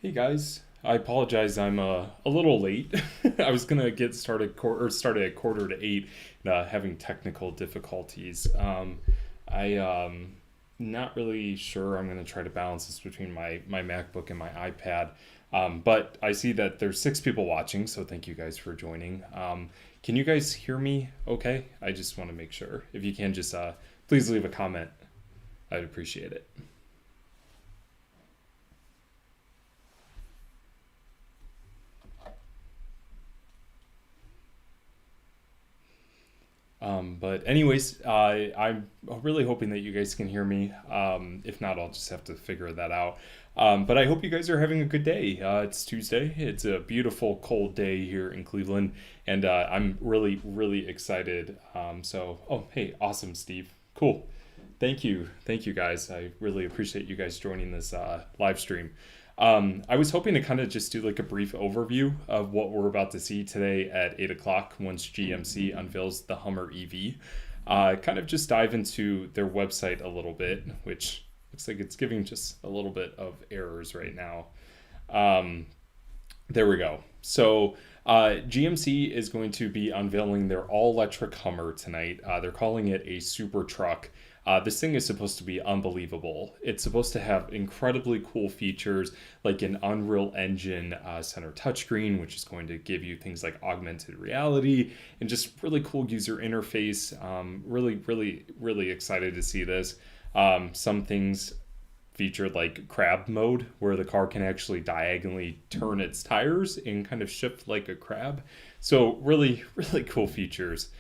Hey guys, I apologize. I'm a little late. I was gonna get started started at 7:45, having technical difficulties. I not really sure. I'm gonna try to balance this between my MacBook and my iPad. But I see that there's 6 people watching, so thank you guys for joining. Can you guys hear me? Okay, I just want to make sure. If you can, just please leave a comment. I'd appreciate it. But anyways, I'm really hoping that you guys can hear me. If not, I'll just have to figure that out. But I hope you guys are having a good day. It's Tuesday. It's a beautiful cold day here in Cleveland, and I'm really, really excited. Oh, hey, awesome, Steve. Cool. Thank you, guys. I really appreciate you guys joining this live stream. I was hoping to kind of just do like a brief overview of what we're about to see today at 8 o'clock once GMC unveils the Hummer EV. Kind of just dive into their website a little bit, which looks like it's giving just a little bit of errors right now. Um, there we go. GMC is going to be unveiling their all-electric Hummer tonight. They're calling it a super truck. This thing is supposed to be unbelievable. It's supposed to have incredibly cool features like an Unreal Engine center touchscreen, which is going to give you things like augmented reality and just really cool user interface. Really, really, really excited to see this. Some things featured like crab mode, where the car can actually diagonally turn its tires and kind of shift like a crab. So really, really cool features.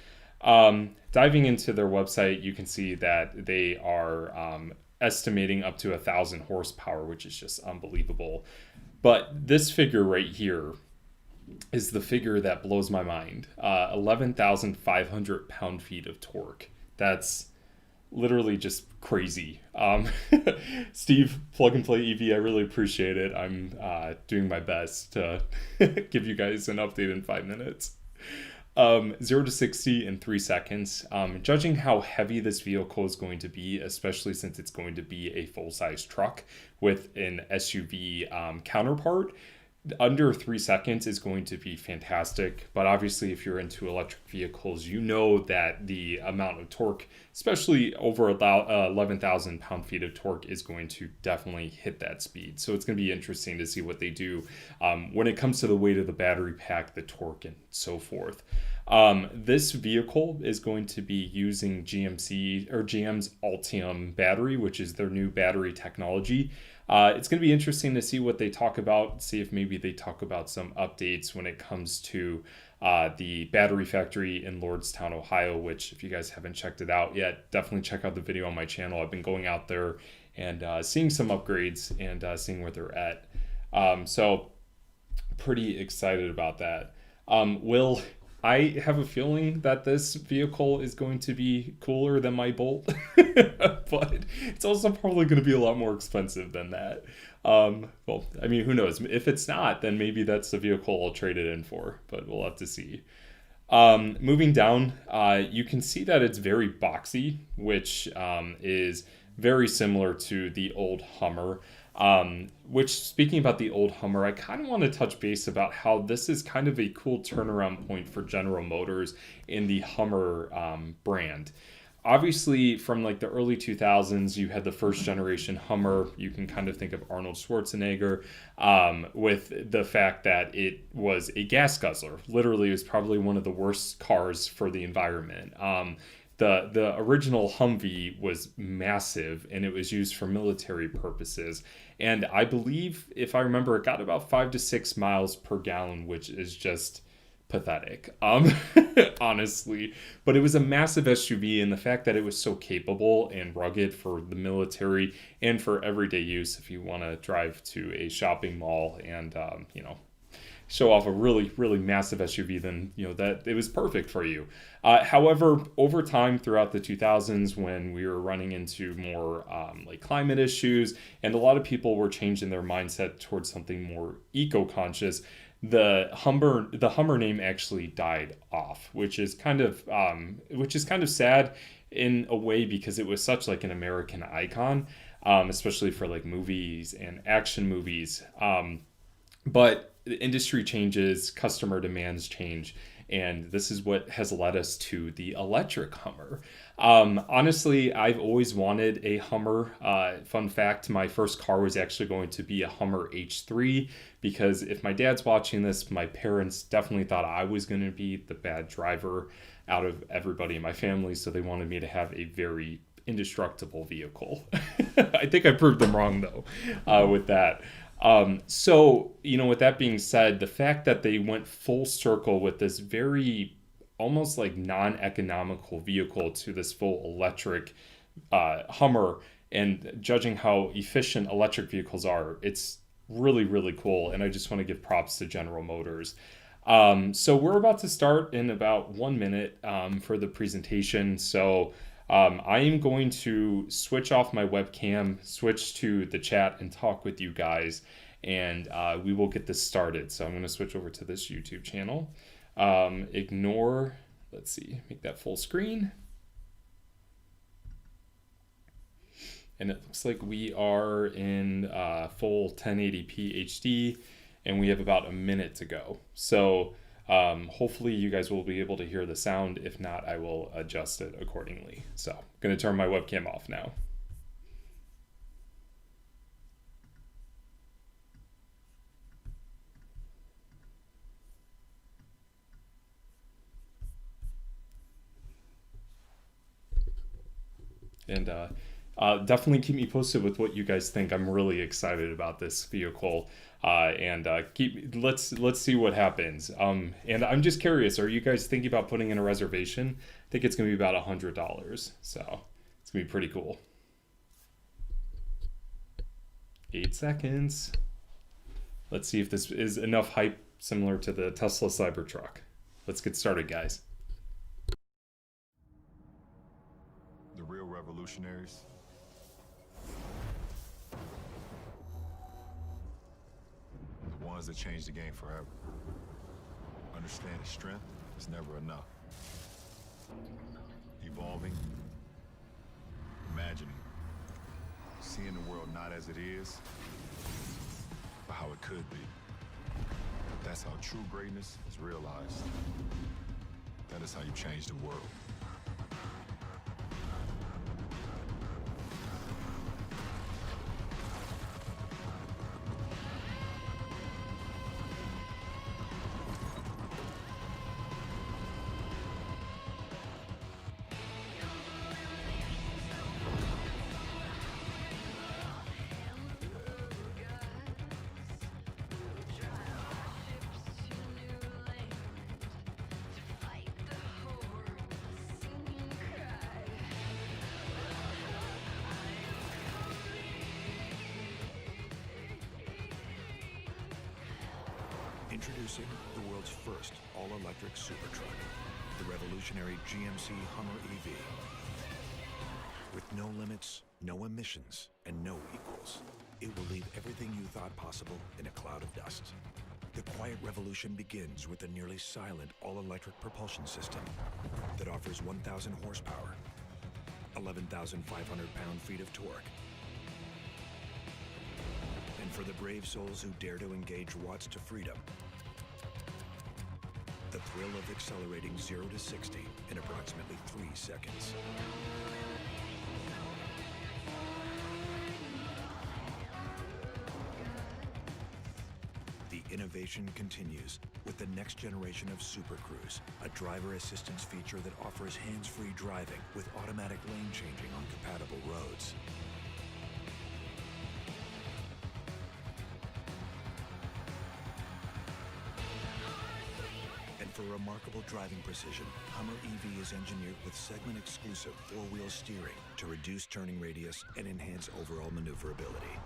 Diving into their website, you can see that they are estimating up to 1,000 horsepower, which is just unbelievable. But this figure right here is the figure that blows my mind. 11,500 pound-feet of torque. That's literally just crazy. Steve, Plug and Play EV, I really appreciate it. I'm doing my best to give you guys an update in 5 minutes. 0 to 60 in 3 seconds. Judging how heavy this vehicle is going to be, especially since it's going to be a full-size truck with an SUV counterpart, under 3 seconds is going to be fantastic. But obviously, if you're into electric vehicles, you know that the amount of torque, especially over about 11,000 pound-feet of torque, is going to definitely hit that speed. So it's going to be interesting to see what they do when it comes to the weight of the battery pack, the torque, and so forth. This vehicle is going to be using GM's Ultium battery, which is their new battery technology. It's going to be interesting to see what they talk about, see if maybe they talk about some updates when it comes to the battery factory in Lordstown, Ohio, which if you guys haven't checked it out yet, definitely check out the video on my channel. I've been going out there and seeing some upgrades and seeing where they're at. So pretty excited about that. I have a feeling that this vehicle is going to be cooler than my Bolt, but it's also probably going to be a lot more expensive than that. Well, I mean, who knows? If it's not, then maybe that's the vehicle I'll trade it in for, but we'll have to see. Moving down, you can see that it's very boxy, which is very similar to the old Hummer. Which, speaking about the old Hummer, I kind of want to touch base about how this is kind of a cool turnaround point for General Motors in the Hummer brand. Obviously, from like the early 2000s, you had the first generation Hummer. You can kind of think of Arnold Schwarzenegger with the fact that it was a gas guzzler. Literally, it was probably one of the worst cars for the environment. The original Humvee was massive, and it was used for military purposes. And I believe, if I remember, it got about 5 to 6 miles per gallon, which is just pathetic, honestly. But it was a massive SUV, and the fact that it was so capable and rugged for the military and for everyday use, if you want to drive to a shopping mall and show off a really, really massive SUV, then that it was perfect for you. However, over time throughout the 2000s, when we were running into more like climate issues, and a lot of people were changing their mindset towards something more eco-conscious, the Hummer name actually died off, which is kind of sad in a way, because it was such like an American icon, especially for like movies and action movies. But the industry changes, customer demands change, and this is what has led us to the electric Hummer. Honestly, I've always wanted a Hummer. Fun fact, my first car was actually going to be a Hummer H3, because if my dad's watching this, my parents definitely thought I was going to be the bad driver out of everybody in my family, so they wanted me to have a very indestructible vehicle. I think I proved them wrong, though, with that. So, with that being said, the fact that they went full circle with this very almost like non-economical vehicle to this full electric Hummer, and judging how efficient electric vehicles are, it's really, really cool. And I just want to give props to General Motors. So we're about to start in about 1 minute for the presentation. So I am going to switch off my webcam, switch to the chat, and talk with you guys, and we will get this started. So I'm going to switch over to this YouTube channel. Let's see, make that full screen. And it looks like we are in full 1080p HD, and we have about a minute to go. So hopefully you guys will be able to hear the sound. If not, I will adjust it accordingly. So I'm going to turn my webcam off now. And definitely keep me posted with what you guys think. I'm really excited about this vehicle, let's see what happens. And I'm just curious, are you guys thinking about putting in a reservation? I think it's gonna be about $100, so it's gonna be pretty cool. 8 seconds. Let's see if this is enough hype similar to the Tesla Cybertruck. Let's get started, guys. The real revolutionaries are the ones that change the game forever. Understanding strength is never enough. Evolving, imagining, seeing the world not as it is, but how it could be. That's how true greatness is realized. That is how you change the world. Introducing the world's first all-electric super truck, the revolutionary GMC Hummer EV. With no limits, no emissions, and no equals, it will leave everything you thought possible in a cloud of dust. The quiet revolution begins with the nearly silent all-electric propulsion system that offers 1,000 horsepower, 11,500 pound-feet of torque. And for the brave souls who dare to engage watts to freedom, the thrill of accelerating 0 to 60 in approximately 3 seconds. The innovation continues with the next generation of Super Cruise, a driver assistance feature that offers hands-free driving with automatic lane changing on compatible roads. For remarkable driving precision, Hummer EV is engineered with segment-exclusive four-wheel steering to reduce turning radius and enhance overall maneuverability.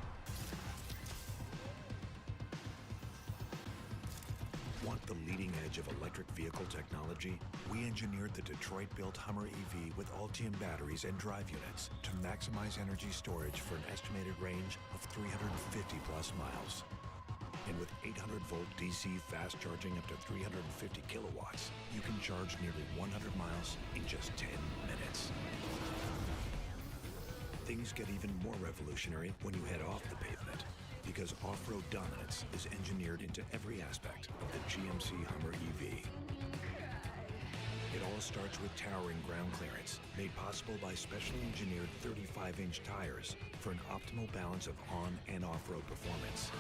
Want the leading edge of electric vehicle technology? We engineered the Detroit-built Hummer EV with Ultium batteries and drive units to maximize energy storage for an estimated range of 350-plus miles. And with 800-volt DC fast charging up to 350 kilowatts, you can charge nearly 100 miles in just 10 minutes. Things get even more revolutionary when you head off the pavement. because off-road dominance is engineered into every aspect of the GMC Hummer EV. It all starts with towering ground clearance, made possible by specially engineered 35-inch tires for an optimal balance of on and off-road performance.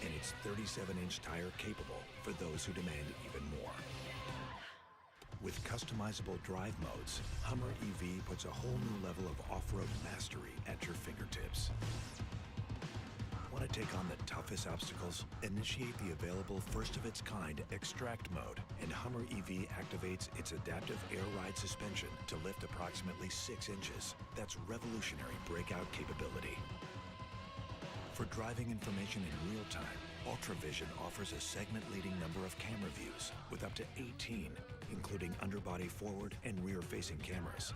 And it's 37-inch tire capable for those who demand even more. With customizable drive modes, Hummer EV puts a whole new level of off-road mastery at your fingertips. Want to take on the toughest obstacles? Initiate the available first-of-its-kind Extract mode, and Hummer EV activates its adaptive air ride suspension to lift approximately 6 inches. That's revolutionary breakout capability. For driving information in real time, UltraVision offers a segment-leading number of camera views with up to 18, including underbody forward and rear-facing cameras.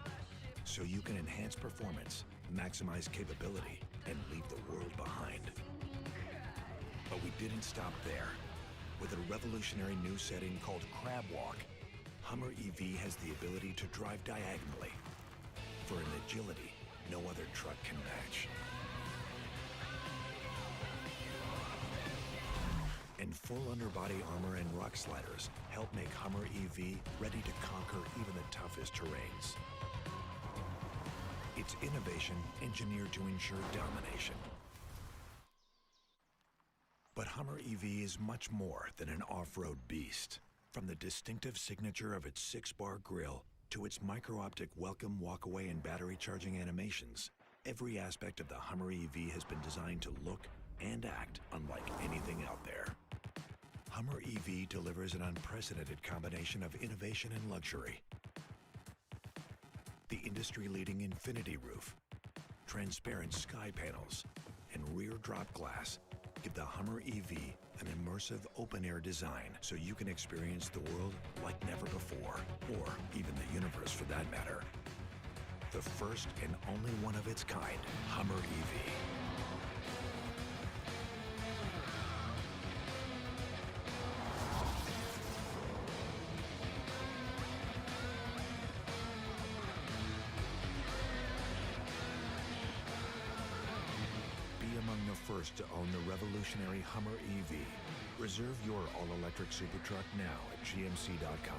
So you can enhance performance, maximize capability, and leave the world behind. But we didn't stop there. With a revolutionary new setting called Crab Walk, Hummer EV has the ability to drive diagonally for an agility no other truck can match. And full underbody armor and rock sliders help make Hummer EV ready to conquer even the toughest terrains. It's innovation engineered to ensure domination. But Hummer EV is much more than an off-road beast. From the distinctive signature of its 6-bar grille to its micro-optic welcome, walkaway, and battery charging animations, every aspect of the Hummer EV has been designed to look and act unlike anything out there. Hummer EV delivers an unprecedented combination of innovation and luxury. The industry-leading infinity roof, transparent sky panels, and rear drop glass give the Hummer EV an immersive open-air design so you can experience the world like never before, or even the universe for that matter. The first and only one of its kind, Hummer EV. First to own the revolutionary Hummer EV. Reserve your all-electric supertruck now at gmc.com.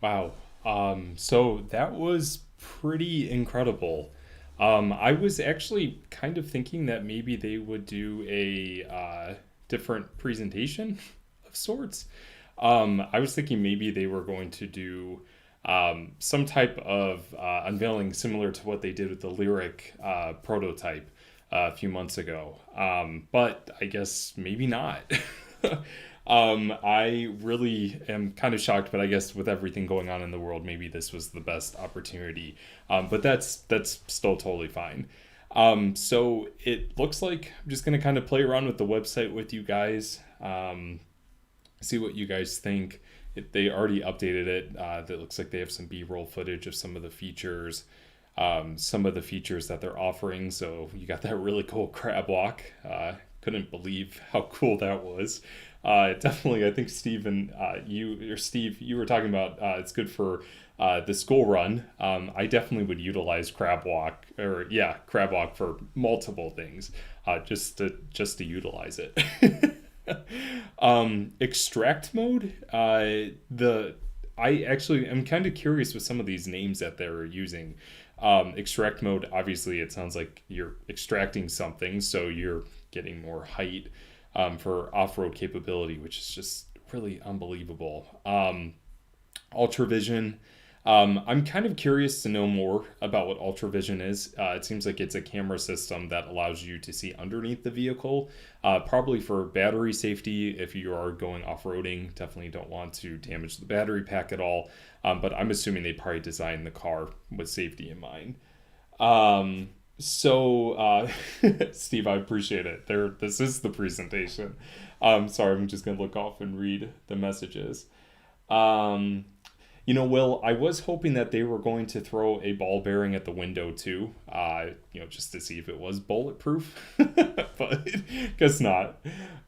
Wow. So that was pretty incredible. I was actually kind of thinking that maybe they would do a different presentation of sorts. I was thinking maybe they were going to do some type of unveiling similar to what they did with the Lyric prototype a few months ago. But I guess maybe not. I really am kind of shocked, but I guess with everything going on in the world, maybe this was the best opportunity. But that's still totally fine. So it looks like I'm just going to kind of play around with the website with you guys, see what you guys think. They already updated it. That looks like they have some B-roll footage of some of the features that they're offering. So you got that really cool crab walk. Couldn't believe how cool that was. Definitely, I think Steve, you were talking about it's good for the school run. I definitely would utilize crab walk for multiple things, just to utilize it. Extract mode. I actually am kind of curious with some of these names that they're using. Extract mode, obviously, it sounds like you're extracting something, so you're getting more height. for off-road capability, which is just really unbelievable. Ultravision. I'm kind of curious to know more about what Ultravision is. It seems like it's a camera system that allows you to see underneath the vehicle, probably for battery safety. If you are going off-roading, definitely don't want to damage the battery pack at all. But I'm assuming they probably designed the car with safety in mind. Steve, I appreciate it. This is the presentation. Sorry, I'm just gonna look off and read the messages. Will, I was hoping that they were going to throw a ball bearing at the window too, just to see if it was bulletproof, but guess not.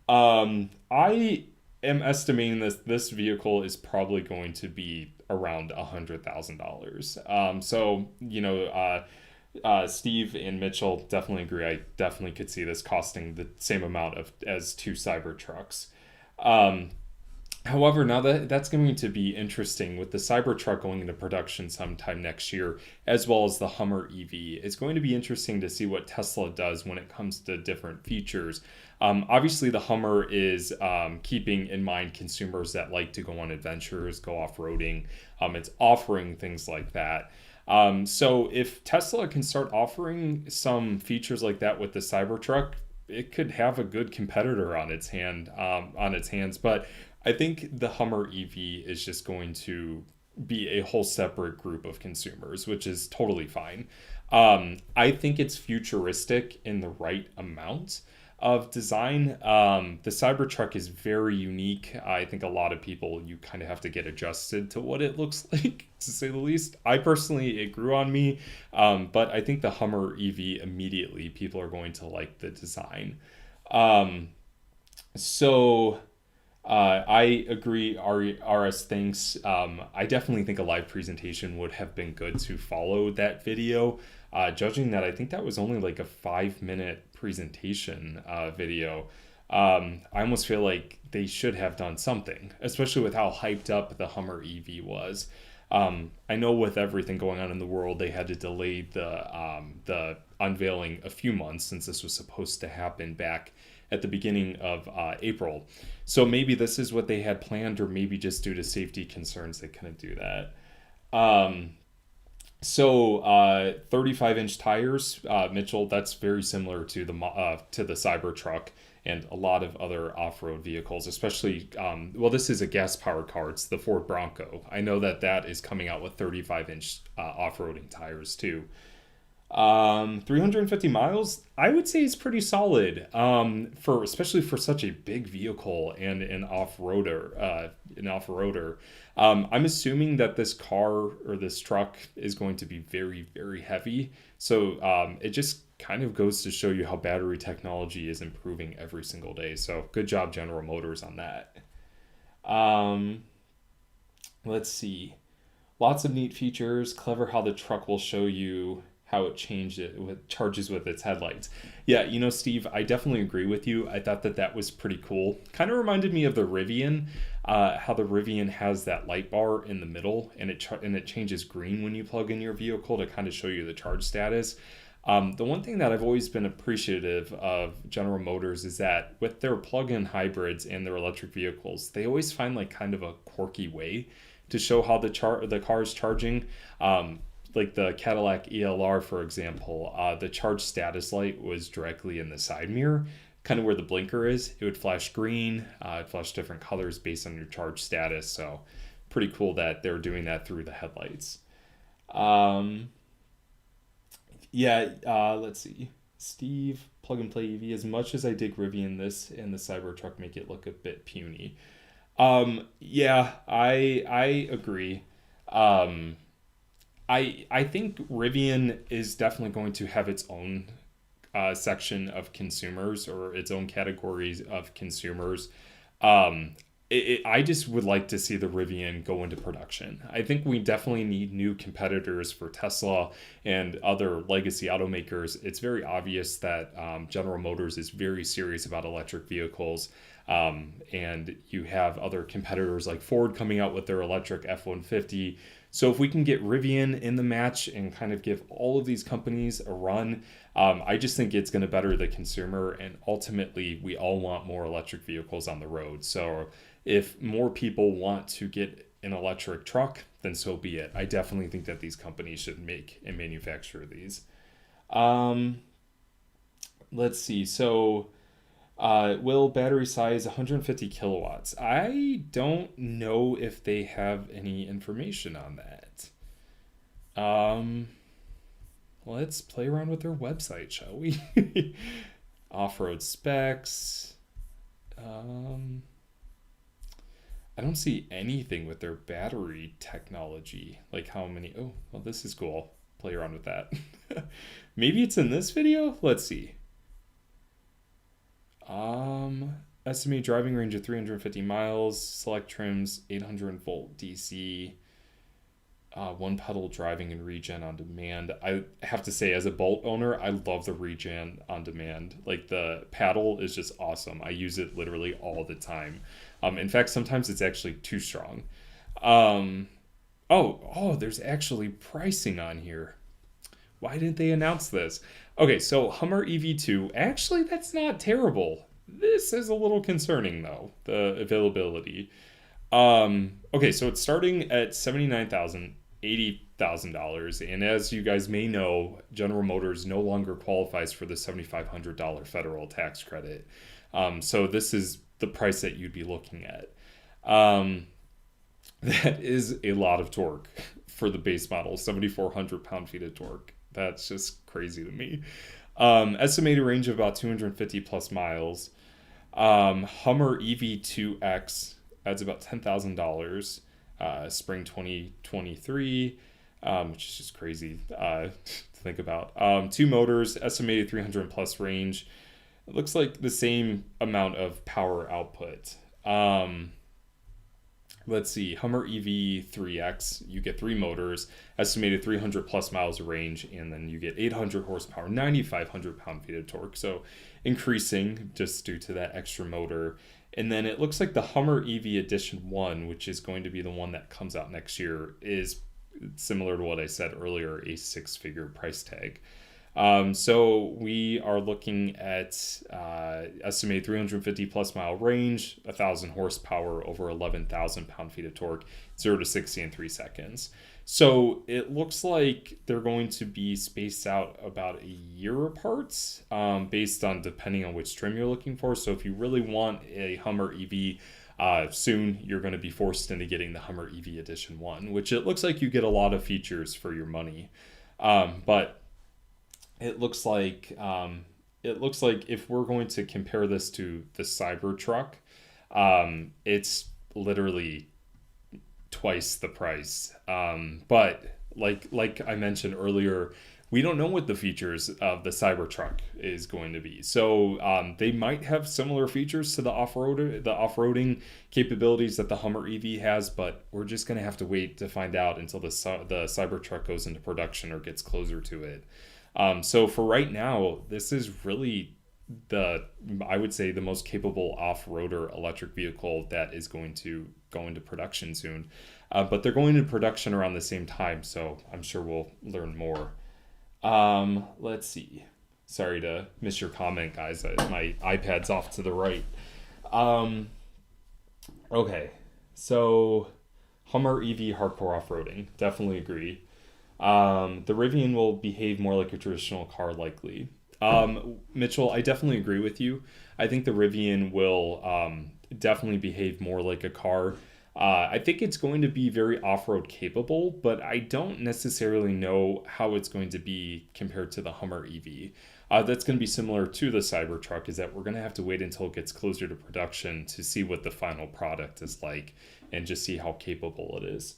I am estimating this vehicle is probably going to be around $100,000. Steve and Mitchell definitely agree. I definitely could see this costing the same amount as two Cybertrucks. However, now that's going to be interesting with the Cybertruck going into production sometime next year, as well as the Hummer EV. It's going to be interesting to see what Tesla does when it comes to different features. Obviously, the Hummer is keeping in mind consumers that like to go on adventures, go off-roading. It's offering things like that. So if Tesla can start offering some features like that with the Cybertruck, it could have a good competitor on its hands. But I think the Hummer EV is just going to be a whole separate group of consumers, which is totally fine. I think it's futuristic in the right amount of design. The Cybertruck is very unique. I think a lot of people, you kind of have to get adjusted to what it looks like, to say the least. I personally, it grew on me, but I think the Hummer EV, immediately people are going to like the design. I agree. RS thinks, I definitely think a live presentation would have been good to follow that video. Judging that, I think that was only like a 5-minute presentation video. I almost feel like they should have done something, especially with how hyped up the Hummer EV was. I know with everything going on in the world, they had to delay the unveiling a few months, since this was supposed to happen back at the beginning of April. So maybe this is what they had planned, or maybe just due to safety concerns, they couldn't do that. 35-inch tires, Mitchell, that's very similar to the Cybertruck and a lot of other off-road vehicles, especially, this is a gas-powered car. It's the Ford Bronco. I know that is coming out with 35-inch off-roading tires too. 350 miles, I would say, is pretty solid, especially for such a big vehicle and an off-roader. I'm assuming that this car or this truck is going to be very, very heavy. So it just kind of goes to show you how battery technology is improving every single day. So good job, General Motors, on that. Let's see. Lots of neat features. Clever how the truck will show you how it charges with its headlights. Yeah, Steve, I definitely agree with you. I thought that was pretty cool. Kind of reminded me of the Rivian, how the Rivian has that light bar in the middle, and it changes green when you plug in your vehicle to kind of show you the charge status. The one thing that I've always been appreciative of General Motors is that with their plug-in hybrids and their electric vehicles, they always find like kind of a quirky way to show how the car is charging. Like the Cadillac ELR, for example, the charge status light was directly in the side mirror, kind of where the blinker is. It would flash green, it'd flash different colors based on your charge status. So pretty cool that they're doing that through the headlights. Let's see. Steve, plug and play EV. As much as I dig Rivian, this and the Cybertruck make it look a bit puny. I agree. I think Rivian is definitely going to have its own section of consumers, or its own categories of consumers. I just would like to see the Rivian go into production. I think we definitely need new competitors for Tesla and other legacy automakers. It's very obvious that General Motors is very serious about electric vehicles. And you have other competitors like Ford coming out with their electric F-150. So if we can get Rivian in the match and kind of give all of these companies a run, I just think it's going to better the consumer. And ultimately, we all want more electric vehicles on the road. So if more people want to get an electric truck, then so be it. I definitely think that these companies should make and manufacture these. Let's see. So will battery size 150 kilowatts? I don't know if they have any information on that. Let's play around with their website, shall we? Off-road specs. I don't see anything with their battery technology. Like how many... Oh, well, this is cool. I'll play around with that. Maybe it's in this video? Let's see. Estimated driving range of 350 miles. Select trims, 800 volt DC. One pedal driving and regen on demand. I have to say, as a Bolt owner, I love the regen on demand. Like, the paddle is just awesome. I use it literally all the time. In fact, sometimes it's actually too strong. There's actually pricing on here. Why didn't they announce this? Okay, so Hummer EV2, actually that's not terrible. This is a little concerning though, the availability. Okay, so it's starting at $79,000, $80,000, and as you guys may know, General Motors no longer qualifies for the $7,500 federal tax credit. So this is the price that you'd be looking at. That is a lot of torque for the base model, 7,400 pound-feet of torque. That's just crazy to me. Estimated range of about 250 plus miles. Hummer EV2X adds about $10,000. Spring 2023, which is just crazy to think about. Two motors, estimated 300 plus range. It looks like the same amount of power output. Let's see, Hummer EV3X, you get three motors, estimated 300 plus miles of range, and then you get 800 horsepower, 9,500 pound-feet of torque. So increasing just due to that extra motor. And then it looks like the Hummer EV Edition 1, which is going to be the one that comes out next year, is similar to what I said earlier, a six-figure price tag. So we are looking at estimated 350 plus mile range, 1,000 horsepower, over 11,000 pound-feet of torque, 0 to 60 in 3 seconds. So it looks like they're going to be spaced out about a year apart, based on depending on which trim you're looking for. So if you really want a Hummer EV, soon you're going to be forced into getting the Hummer EV Edition 1, which it looks like you get a lot of features for your money. But it looks like if we're going to compare this to the Cybertruck, it's literally twice the price. But like I mentioned earlier, we don't know what the features of the Cybertruck is going to be. So they might have similar features to the off-roading capabilities that the Hummer EV has, but we're just going to have to wait to find out until the Cybertruck goes into production or gets closer to it. So for right now, this is really I would say the most capable off-roader electric vehicle that is going to go into production soon. But they're going into production around the same time, so I'm sure we'll learn more. Let's see. Sorry to miss your comment, guys. My iPad's off to the right. Okay, so Hummer EV hardcore off-roading. Definitely agree. The Rivian will behave more like a traditional car, likely. Mitchell, I definitely agree with you. I think the Rivian will definitely behave more like a car. I think it's going to be very off-road capable, but I don't necessarily know how it's going to be compared to the Hummer EV. That's going to be similar to the Cybertruck, is that we're going to have to wait until it gets closer to production to see what the final product is like and just see how capable it is.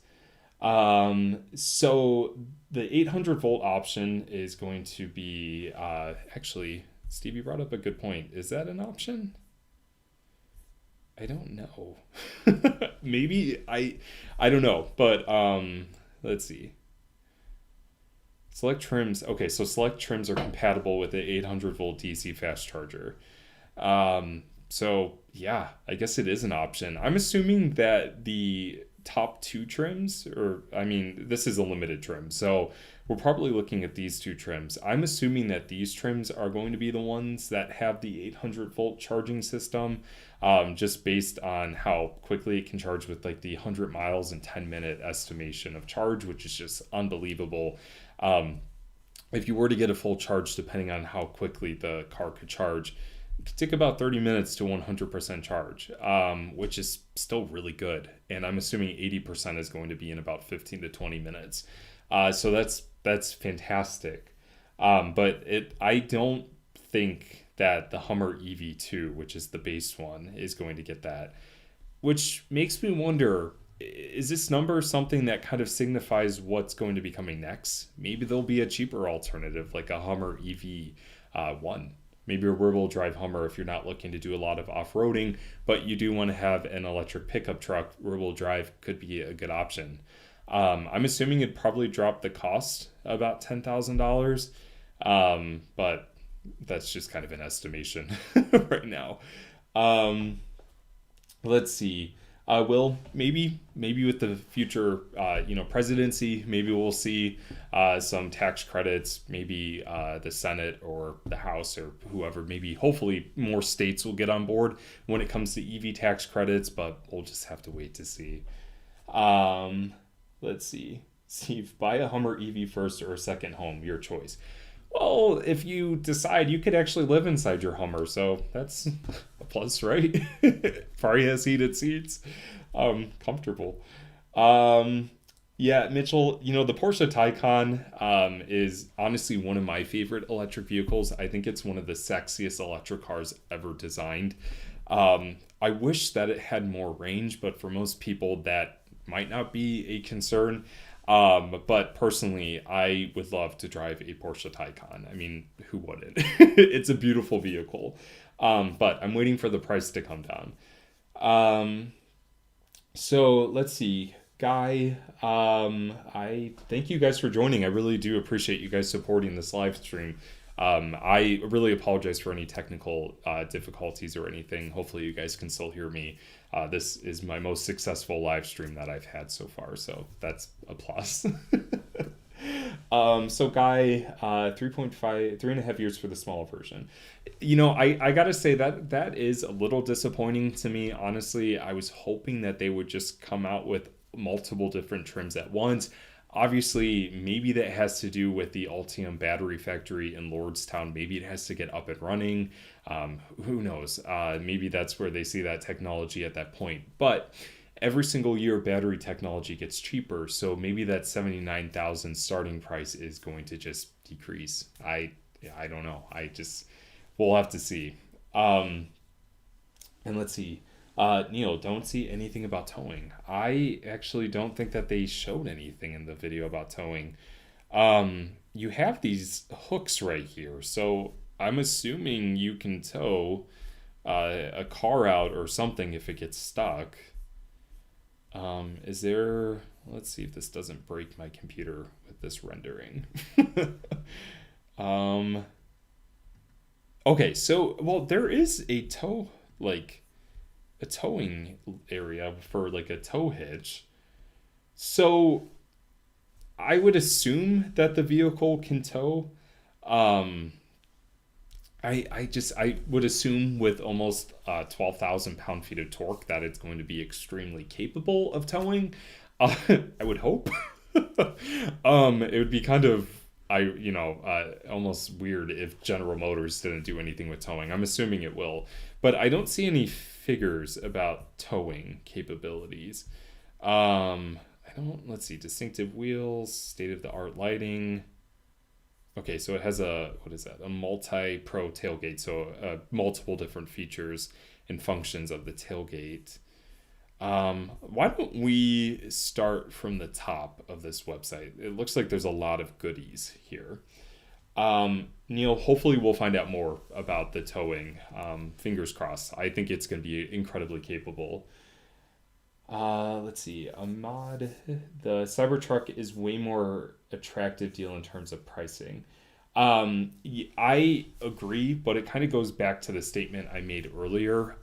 So the 800 volt option is going to be, actually, Stevie brought up a good point. Is that an option? I don't know. Maybe I don't know, but, let's see. Select trims. Okay. So select trims are compatible with the 800 volt DC fast charger. So yeah, I guess it is an option. I'm assuming that the top two trims, or I mean, this is a limited trim, so we're probably looking at these two trims. I'm assuming that these trims are going to be the ones that have the 800-volt charging system, just based on how quickly it can charge with like the 100 miles in 10-minute estimation of charge, which is just unbelievable. If you were to get a full charge, depending on how quickly the car could charge, it could take about 30 minutes to 100% charge, which is still really good. And I'm assuming 80% is going to be in about 15 to 20 minutes. So that's fantastic. But I don't think that the Hummer EV2, which is the base one, is going to get that. Which makes me wonder, is this number something that kind of signifies what's going to be coming next? Maybe there'll be a cheaper alternative like a Hummer EV1. Maybe a rear-wheel drive Hummer if you're not looking to do a lot of off-roading, but you do want to have an electric pickup truck. Rear-wheel drive could be a good option. I'm assuming it'd probably drop the cost about $10,000, but that's just kind of an estimation right now. Let's see. Will maybe with the future presidency, maybe we'll see some tax credits. Maybe the Senate or the House or whoever, maybe hopefully more states will get on board when it comes to EV tax credits, but we'll just have to wait to see. Let's see. Steve, buy a Hummer EV first or a second home, your choice. Well, if you decide, you could actually live inside your Hummer, so that's a plus, right? Probably has heated seats. Comfortable. Yeah, Mitchell, the Porsche Taycan is honestly one of my favorite electric vehicles. I think it's one of the sexiest electric cars ever designed. I wish that it had more range, but for most people that might not be a concern. But personally, I would love to drive a Porsche Taycan. I mean, who wouldn't? It's a beautiful vehicle. But I'm waiting for the price to come down. So let's see. Guy, I thank you guys for joining. I really do appreciate you guys supporting this live stream. I really apologize for any technical difficulties or anything. Hopefully you guys can still hear me. This is my most successful live stream that I've had so far, so that's a plus. So Guy, 3.5 years for the smaller version. I gotta say that is a little disappointing to me. Honestly, I was hoping that they would just come out with multiple different trims at once. Obviously, maybe that has to do with the Ultium battery factory in Lordstown. Maybe it has to get up and running. Who knows? Maybe that's where they see that technology at that point. But every single year, battery technology gets cheaper. So maybe that $79,000 starting price is going to just decrease. I don't know. We'll have to see. And let's see. Neil, don't see anything about towing. I actually don't think that they showed anything in the video about towing. You have these hooks right here, so I'm assuming you can tow a car out or something if it gets stuck. Let's see if this doesn't break my computer with this rendering. Okay, so, well, there is a towing area for like a tow hitch. So I would assume that the vehicle can tow. I would assume with almost 12,000 pound-feet of torque that it's going to be extremely capable of towing. I would hope. It would be kind of almost weird if General Motors didn't do anything with towing. I'm assuming it will, but I don't see any figures about towing capabilities. Let's see, distinctive wheels, state-of-the-art lighting. Okay, so it has a multi-pro tailgate, so multiple different features and functions of the tailgate. Why don't we start from the top of this website? It looks like there's a lot of goodies here. Neil, hopefully we'll find out more about the towing. Fingers crossed. I think it's going to be incredibly capable. Let's see. Ahmad, the Cybertruck is way more attractive deal in terms of pricing. I agree, but it kind of goes back to the statement I made earlier.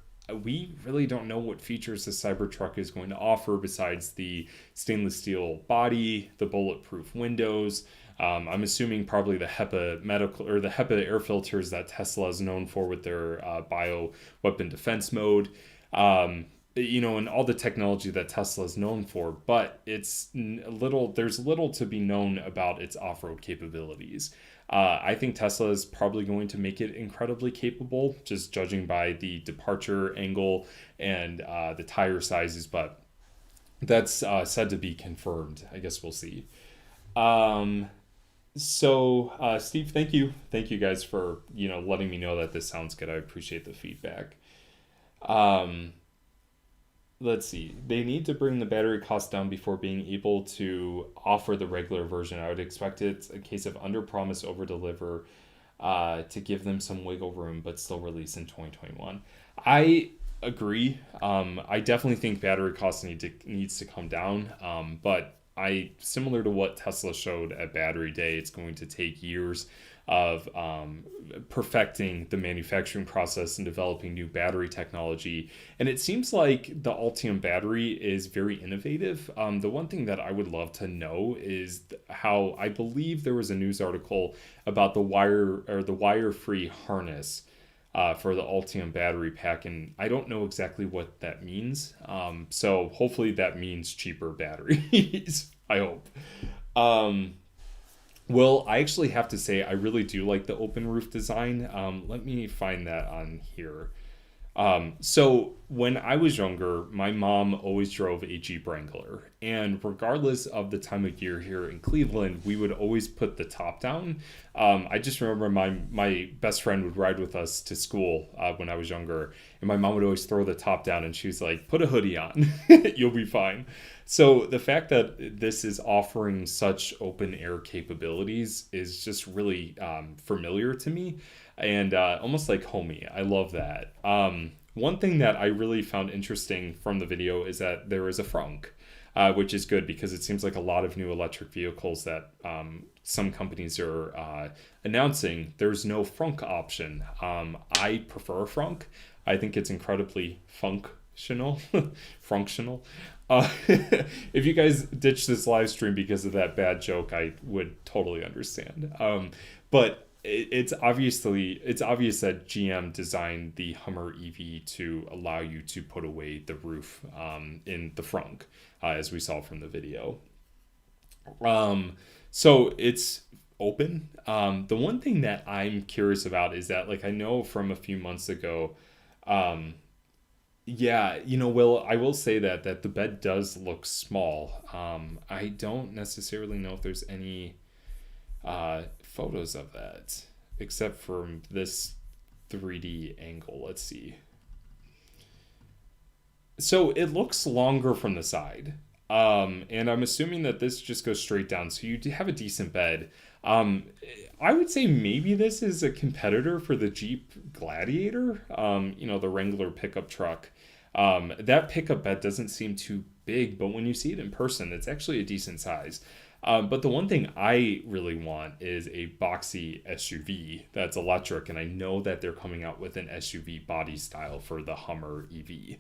we really don't know what features the Cybertruck is going to offer besides the stainless steel body, the bulletproof windows. I'm assuming probably the HEPA medical or the HEPA air filters that Tesla is known for with their bio weapon defense mode. And all the technology that Tesla is known for, but there's little to be known about its off-road capabilities. I think Tesla is probably going to make it incredibly capable, just judging by the departure angle and the tire sizes, but that's said to be confirmed. I guess we'll see. Steve, thank you. Thank you guys for, letting me know that this sounds good. I appreciate the feedback. Let's see. They need to bring the battery cost down before being able to offer the regular version. I would expect it's a case of under promise, over deliver, to give them some wiggle room, but still release in 2021. I agree. I definitely think battery cost needs to come down. But similar to what Tesla showed at Battery Day, it's going to take years of perfecting the manufacturing process and developing new battery technology. And it seems like the Ultium battery is very innovative. The one thing that I would love to know is how, I believe there was a news article about the wire-free harness for the Ultium battery pack, and I don't know exactly what that means. So hopefully that means cheaper batteries. I hope. Well, I actually have to say I really do like the open roof design. Let me find that on here. So when I was younger, my mom always drove a Jeep Wrangler, and regardless of the time of year here in Cleveland, we would always put the top down. I just remember my best friend would ride with us to school when I was younger, and my mom would always throw the top down, and she was like, "Put a hoodie on, you'll be fine." So the fact that this is offering such open air capabilities is just really familiar to me, and almost like homey. I love that. One thing that I really found interesting from the video is that there is a frunk, which is good because it seems like a lot of new electric vehicles that some companies are announcing, there's no frunk option. I prefer a frunk. I think it's incredibly functional. If you guys ditch this live stream because of that bad joke, I would totally understand. But it's obvious that GM designed the Hummer EV to allow you to put away the roof in the frunk, as we saw from the video. So it's open. The one thing that I'm curious about is that, like, I know from a few months ago, Will, I will say that the bed does look small. I don't necessarily know if there's any photos of that, except from this 3D angle. Let's see. So it looks longer from the side. And I'm assuming that this just goes straight down. So you do have a decent bed. I would say maybe this is a competitor for the Jeep Gladiator, the Wrangler pickup truck. That pickup bed doesn't seem too big, but when you see it in person, it's actually a decent size. But the one thing I really want is a boxy SUV that's electric, and I know that they're coming out with an SUV body style for the Hummer EV.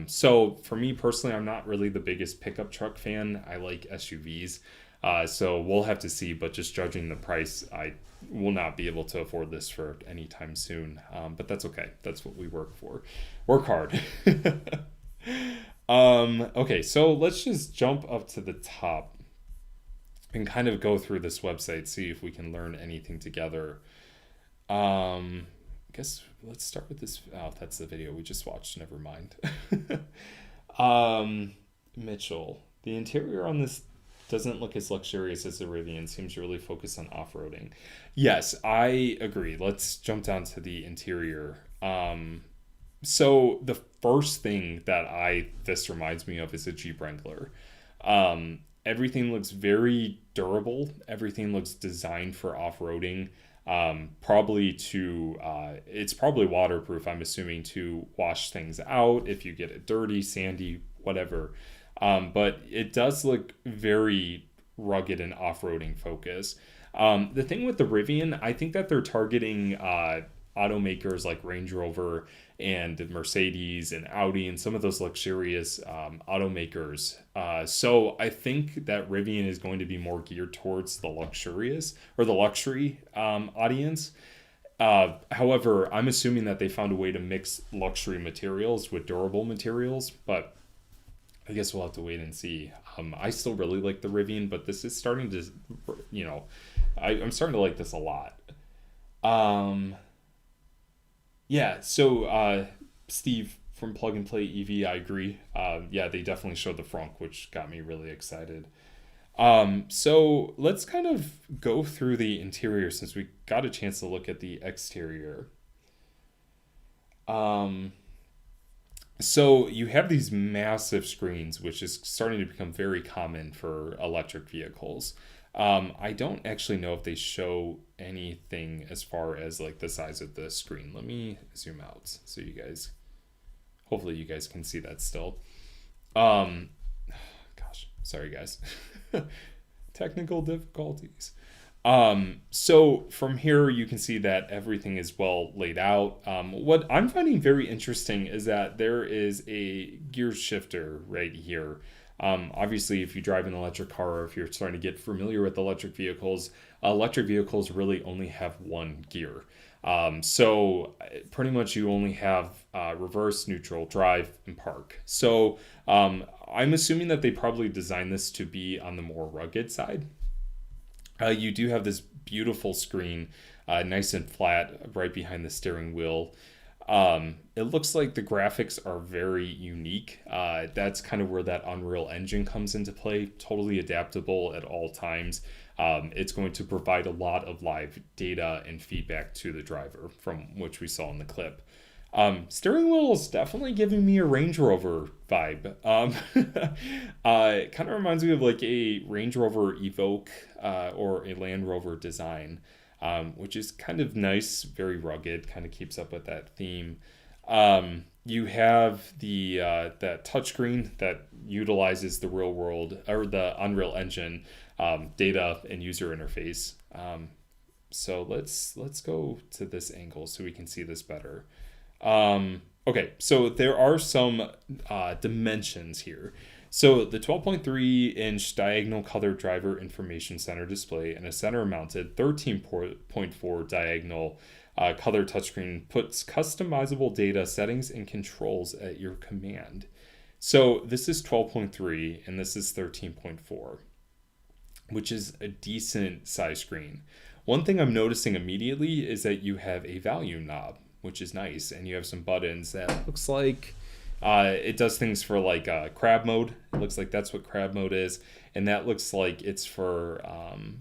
So for me personally, I'm not really the biggest pickup truck fan. I like SUVs. So we'll have to see, but just judging the price, I will not be able to afford this for any time soon. But that's okay. That's what we work for. Work hard. Okay, so let's just jump up to the top and kind of go through this website, see if we can learn anything together. I guess let's start with this. Oh, that's the video we just watched. Never mind. Mitchell, the interior on this doesn't look as luxurious as the Rivian. Seems really focused on off-roading. Yes, I agree. Let's jump down to the interior. So the first thing that this reminds me of is a Jeep Wrangler. Everything looks very durable. Everything looks designed for off-roading. It's probably waterproof, I'm assuming, to wash things out if you get it dirty, sandy, whatever. But it does look very rugged and off-roading focused. The thing with the Rivian, I think that they're targeting automakers like Range Rover and Mercedes and Audi and some of those luxurious automakers. So I think that Rivian is going to be more geared towards the luxurious or the luxury audience. However, I'm assuming that they found a way to mix luxury materials with durable materials, but I guess we'll have to wait and see. I still really like the Rivian, but this is starting to, I'm starting to like this a lot. Yeah, so Steve from Plug and Play EV, I agree. Yeah, they definitely showed the frunk, which got me really excited. So let's kind of go through the interior since we got a chance to look at the exterior. So you have these massive screens, which is starting to become very common for electric vehicles. I don't actually know if they show anything as far as like the size of the screen. Let me zoom out so you guys, hopefully you guys can see that still. Gosh, sorry guys. Technical difficulties. So from here you can see that everything is well laid out. What I'm finding very interesting is that there is a gear shifter right here. Obviously, if you drive an electric car or if you're starting to get familiar with electric vehicles really only have one gear. So pretty much you only have reverse, neutral, drive, and park. So I'm assuming that they probably designed this to be on the more rugged side. You do have this beautiful screen, nice and flat, right behind the steering wheel. It looks like the graphics are very unique. That's kind of where that Unreal Engine comes into play. Totally adaptable at all times. It's going to provide a lot of live data and feedback to the driver, from which we saw in the clip. Steering wheel is definitely giving me a Range Rover vibe. It kind of reminds me of like a Range Rover Evoque or a Land Rover design, which is kind of nice, very rugged, kind of keeps up with that theme. You have the that touchscreen that utilizes the real world or the Unreal Engine data and user interface. So let's go to this angle so we can see this better. Okay, so there are some dimensions here. So the 12.3-inch diagonal color driver information center display and a center-mounted 13.4 diagonal color touchscreen puts customizable data, settings, and controls at your command. So this is 12.3 and this is 13.4, which is a decent size screen. One thing I'm noticing immediately is that you have a volume knob, which is nice, and you have some buttons that looks like it does things for like crab mode. It looks like that's what crab mode is, and that looks like it's for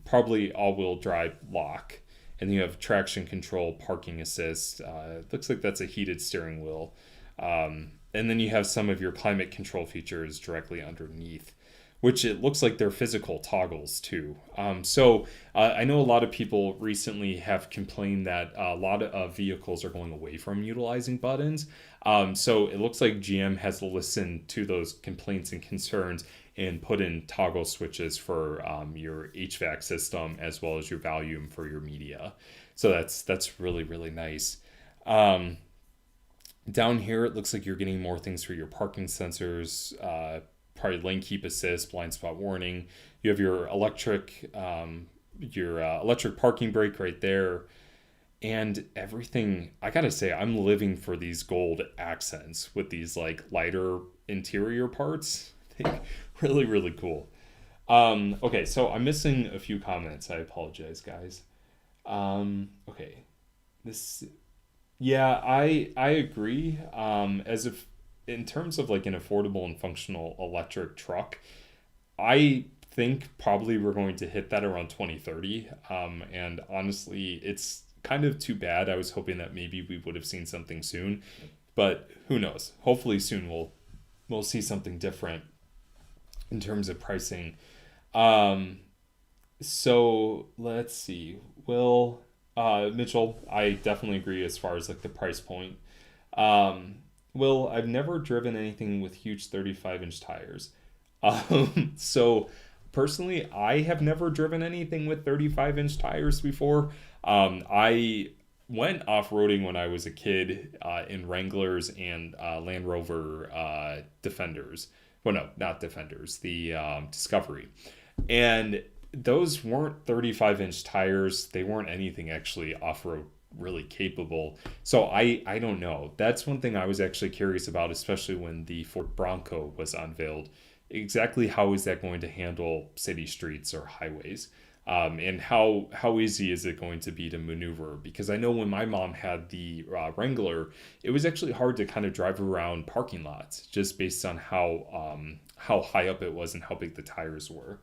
probably all-wheel drive lock. And you have traction control, parking assist. It looks like that's a heated steering wheel, and then you have some of your climate control features directly underneath, which it looks like they're physical toggles too. So I know a lot of people recently have complained that a lot of vehicles are going away from utilizing buttons. So it looks like GM has listened to those complaints and concerns and put in toggle switches for your HVAC system as well as your volume for your media. So that's really, really nice. Down here, it looks like you're getting more things for your parking sensors, probably lane keep assist, blind spot warning. You have your electric parking brake right there, and everything. I gotta say, I'm living for these gold accents with these like lighter interior parts. I think really, really cool. Okay, so I'm missing a few comments. I apologize, guys. Okay, yeah, I agree. As if in terms of like an affordable and functional electric truck, I think probably we're going to hit that around 2030. And honestly, it's kind of too bad. I was hoping that maybe we would have seen something soon, but who knows? Hopefully soon we'll see something different in terms of pricing. So let's see. Mitchell, I definitely agree as far as like the price point. I've never driven anything with huge 35-inch tires. So personally, I have never driven anything with 35-inch tires before. I went off-roading when I was a kid in Wranglers and Land Rover Defenders. Well, no, not Defenders, the Discovery. And those weren't 35-inch tires. They weren't anything actually off-road really capable. So I don't know. That's one thing I was actually curious about, especially when the Ford Bronco was unveiled. Exactly how is that going to handle city streets or highways? And how easy is it going to be to maneuver? Because I know when my mom had the Wrangler, it was actually hard to kind of drive around parking lots just based on how high up it was and how big the tires were.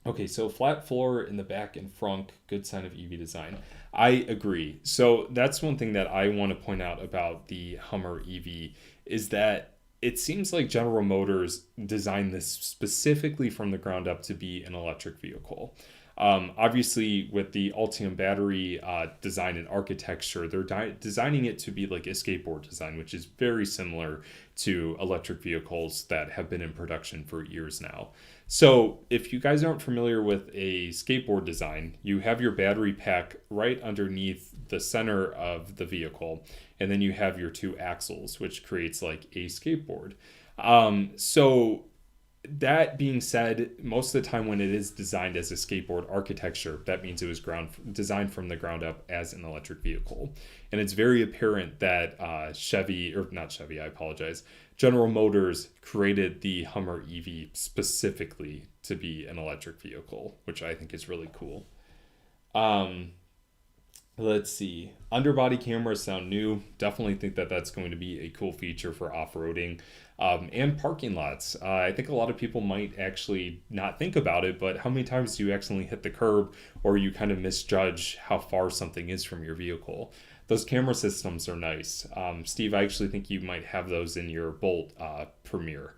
Okay, so flat floor in the back and front, good sign of EV design. I agree. So that's one thing that I want to point out about the Hummer EV is that it seems like General Motors designed this specifically from the ground up to be an electric vehicle. Obviously, with the Ultium battery design and architecture, they're designing it to be like a skateboard design, which is very similar to electric vehicles that have been in production for years now. So if you guys aren't familiar with a skateboard design, you have your battery pack right underneath the center of the vehicle, and then you have your two axles, which creates like a skateboard. So that being said, most of the time when it is designed as a skateboard architecture, that means it was designed from the ground up as an electric vehicle. And it's very apparent that General Motors created the Hummer EV specifically to be an electric vehicle, which I think is really cool. Let's see. Underbody cameras sound new. Definitely think that that's going to be a cool feature for off-roading and parking lots. I think a lot of people might actually not think about it, but how many times do you accidentally hit the curb or you kind of misjudge how far something is from your vehicle? Those camera systems are nice. Steve, I actually think you might have those in your Bolt Premiere.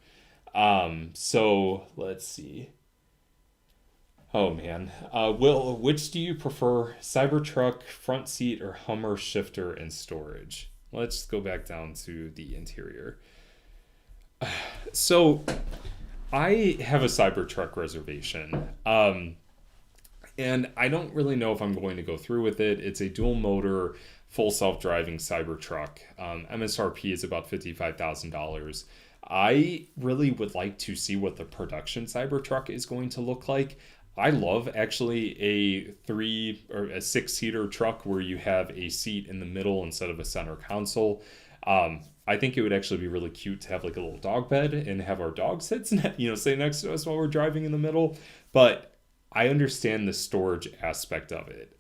So let's see. Oh man. Will, which do you prefer, Cybertruck, front seat, or Hummer shifter and storage? Let's go back down to the interior. So I have a Cybertruck reservation. And I don't really know if I'm going to go through with it. It's a dual motor, full self-driving Cybertruck. MSRP is about $55,000. I really would like to see what the production Cybertruck is going to look like. I love actually a 3 or a 6-seater truck where you have a seat in the middle instead of a center console. I think it would actually be really cute to have like a little dog bed and have our dog sit next to us while we're driving in the middle. But I understand the storage aspect of it.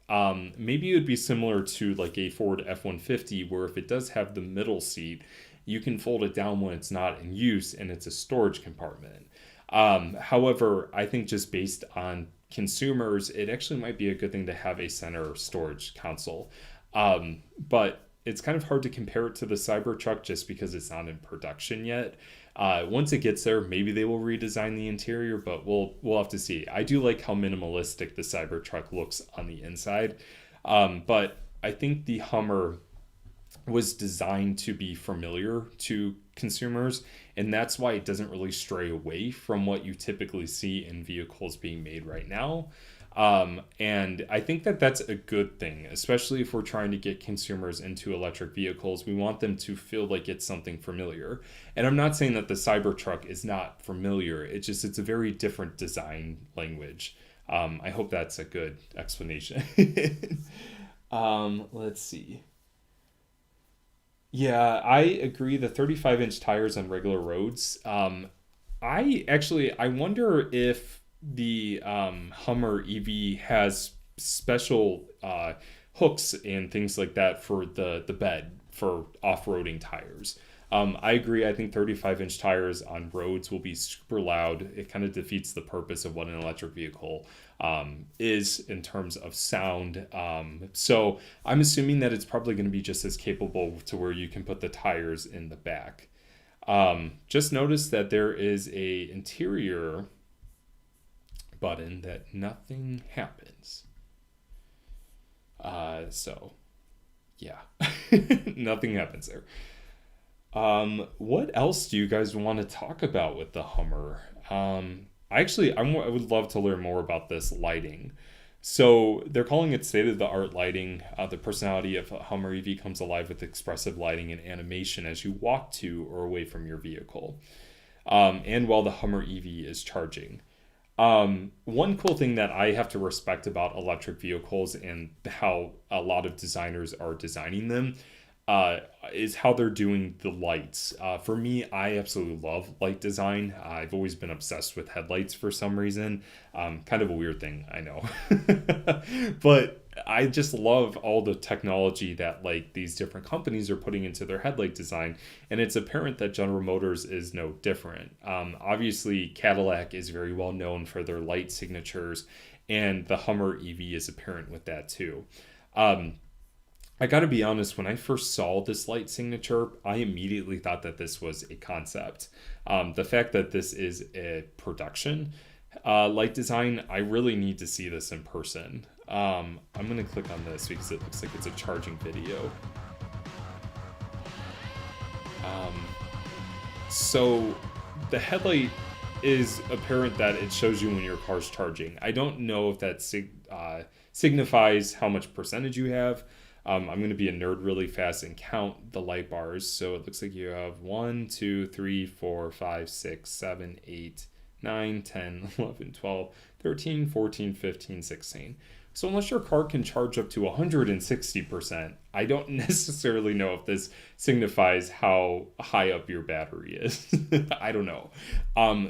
Maybe it would be similar to like a Ford F-150 where if it does have the middle seat, you can fold it down when it's not in use and it's a storage compartment. However, I think just based on consumers, it actually might be a good thing to have a center storage console. But it's kind of hard to compare it to the Cybertruck just because it's not in production yet. Once it gets there, maybe they will redesign the interior, but we'll have to see. I do like how minimalistic the Cybertruck looks on the inside. But I think the Hummer was designed to be familiar to consumers, and that's why it doesn't really stray away from what you typically see in vehicles being made right now. And I think that that's a good thing, especially if we're trying to get consumers into electric vehicles. We want them to feel like it's something familiar. And I'm not saying that the Cybertruck is not familiar. It's a very different design language. I hope that's a good explanation. Let's see. Yeah, I agree. The 35-inch tires on regular roads. I wonder if the Hummer EV has special hooks and things like that for the bed for off-roading tires. I agree. I think 35-inch tires on roads will be super loud. It kind of defeats the purpose of what an electric vehicle is in terms of sound. So I'm assuming that it's probably going to be just as capable to where you can put the tires in the back. Just notice that there is a interior button that nothing happens. So yeah, nothing happens there. What else do you guys want to talk about with the Hummer? I would love to learn more about this lighting. So they're calling it state-of-the-art lighting. The personality of a Hummer EV comes alive with expressive lighting and animation as you walk to or away from your vehicle, and while the Hummer EV is charging. One cool thing that I have to respect about electric vehicles and how a lot of designers are designing them is how they're doing the lights. For me, I absolutely love light design. I've always been obsessed with headlights for some reason. Kind of a weird thing, I know. But I just love all the technology that like these different companies are putting into their headlight design. And it's apparent that General Motors is no different. Obviously, Cadillac is very well known for their light signatures, and the Hummer EV is apparent with that too. I gotta be honest, when I first saw this light signature, I immediately thought that this was a concept. The fact that this is a production light design, I really need to see this in person. I'm gonna click on this because it looks like it's a charging video. So the headlight is apparent that it shows you when your car's charging. I don't know if that signifies how much percentage you have. I'm going to be a nerd really fast and count the light bars. So it looks like you have 1, 2, 3, 4, 5, 6, 7, 8, 9, 10, 11, 12, 13, 14, 15, 16. So unless your car can charge up to 160%, I don't necessarily know if this signifies how high up your battery is. I don't know.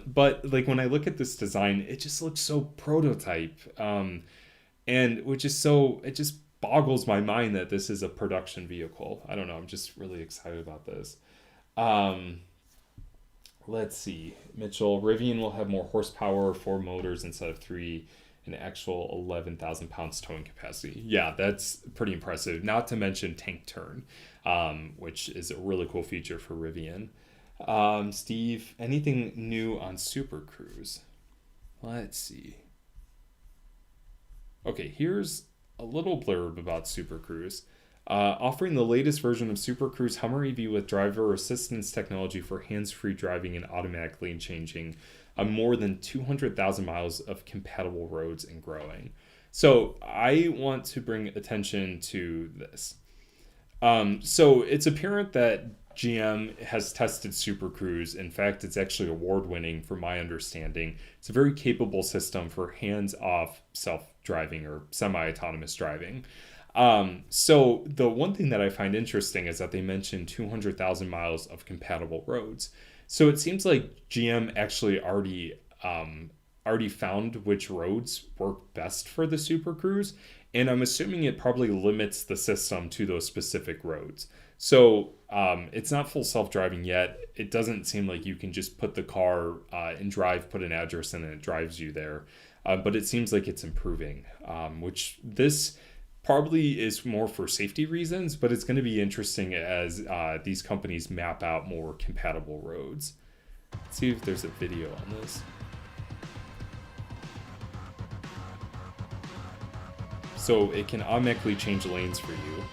But like when I look at this design, it just looks so prototype. And which is so, it just boggles my mind that this is a production vehicle. I don't know. I'm just really excited about this. Let's see. Mitchell, Rivian will have more horsepower, 4 motors instead of 3, an actual 11,000 pounds towing capacity. Yeah, that's pretty impressive. Not to mention tank turn, which is a really cool feature for Rivian. Steve, anything new on Super Cruise? Let's see. Okay, here's a little blurb about Super Cruise. Offering the latest version of Super Cruise Hummer EV with driver assistance technology for hands-free driving and automatic lane changing on more than 200,000 miles of compatible roads and growing. So I want to bring attention to this. So it's apparent that GM has tested Super Cruise. In fact, it's actually award-winning from my understanding. It's a very capable system for hands-off self-driving or semi-autonomous driving. So the one thing that I find interesting is that they mentioned 200,000 miles of compatible roads. So it seems like GM actually already found which roads work best for the Super Cruise, and I'm assuming it probably limits the system to those specific roads. So it's not full self-driving yet. It doesn't seem like you can just put the car and drive, put an address in, and it drives you there. But it seems like it's improving, which this probably is more for safety reasons, but it's going to be interesting as these companies map out more compatible roads. Let's see if there's a video on this. So it can automatically change lanes for you.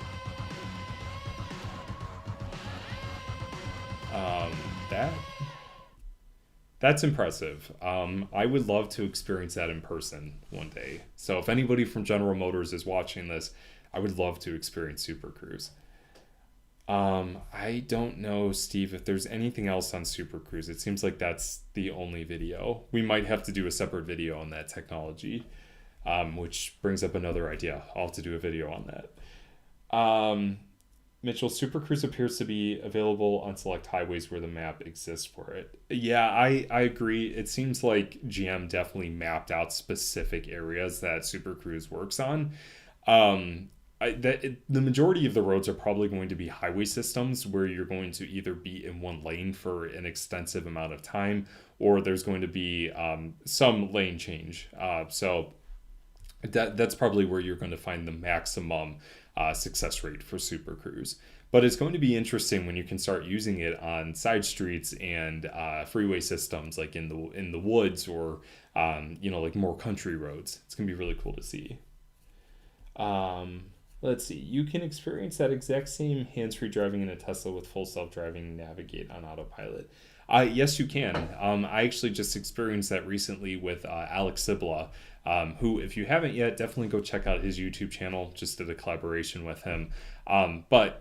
That's impressive. I would love to experience that in person one day. So if anybody from General Motors is watching this, I would love to experience Super Cruise. I don't know, Steve, if there's anything else on Super Cruise. It seems like that's the only video. We might have to do a separate video on that technology, which brings up another idea. I'll have to do a video on that. Mitchell, Super Cruise appears to be available on select highways where the map exists for it. Yeah, I agree. It seems like GM definitely mapped out specific areas that Super Cruise works on. The majority of the roads are probably going to be highway systems where you're going to either be in one lane for an extensive amount of time, or there's going to be some lane change. So that's probably where you're going to find the maximum success rate for Super Cruise. But it's going to be interesting when you can start using it on side streets and freeway systems like in the woods or like more country roads. It's going to be really cool to see. Let's see. You can experience that exact same hands-free driving in a Tesla with full self-driving navigate on Autopilot. Yes, you can. I actually just experienced that recently with Alex Sibla, who, if you haven't yet, definitely go check out his YouTube channel. Just did a collaboration with him. But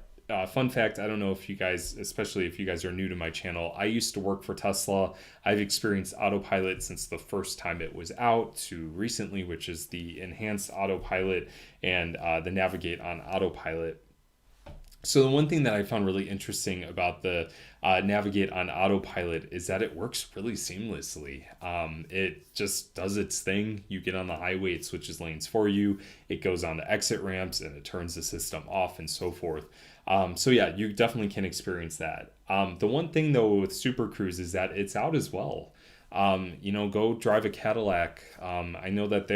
fun fact, I don't know if you guys, especially if you guys are new to my channel, I used to work for Tesla. I've experienced Autopilot since the first time it was out to recently, which is the enhanced Autopilot and the Navigate on Autopilot. So the one thing that I found really interesting about the Navigate on Autopilot is that it works really seamlessly. It just does its thing. You get on the highway, it switches lanes for you. It goes on the exit ramps and it turns the system off and so forth. So yeah, you definitely can experience that. The one thing though with Super Cruise is that it's out as well. Go drive a Cadillac. I know that